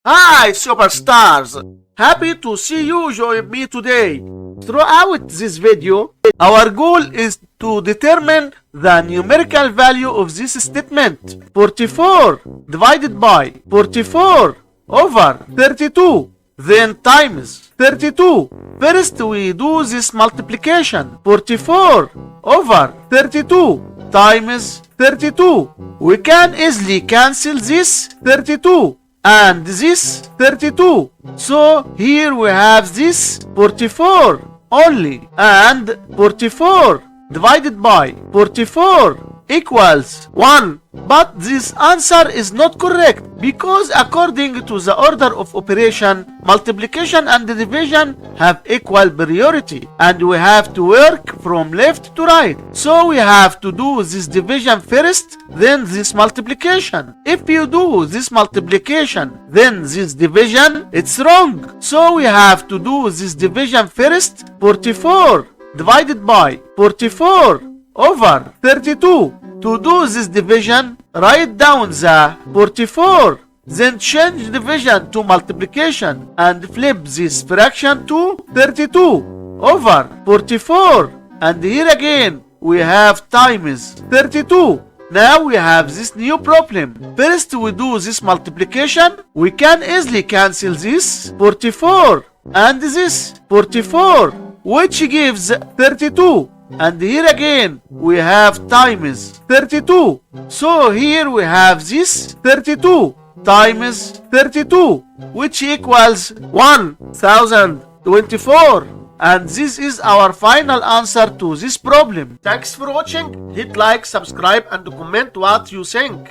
Hi, superstars! Happy to see you join me today. Throughout this video, our goal is to determine the numerical value of this statement. 44 divided by 44 over 32, then times 32. First we do this multiplication. 44 over 32 times 32. We can easily cancel this 32 and this 32. So here we have this 44 only, and 44 divided by 44 equals 1. But this answer is not correct because according to the order of operation, multiplication and division have equal priority and we have to work from left to right. So we have to do this division first, then this multiplication. If you do this multiplication, then this division, it's wrong. So we have to do this division first. 44 divided by 44 over 32. To do this division, write down the 44, then change division to multiplication and flip this fraction to 32 over 44. And here again we have times 32. Now we have this new problem. First we do this multiplication. We can easily cancel this 44 and this 44, which gives 32. And here again we have times 32. So here we have this 32 times 32, which equals 1024. And this is our final answer to this problem. Thanks for watching. Hit like, subscribe and comment what you think.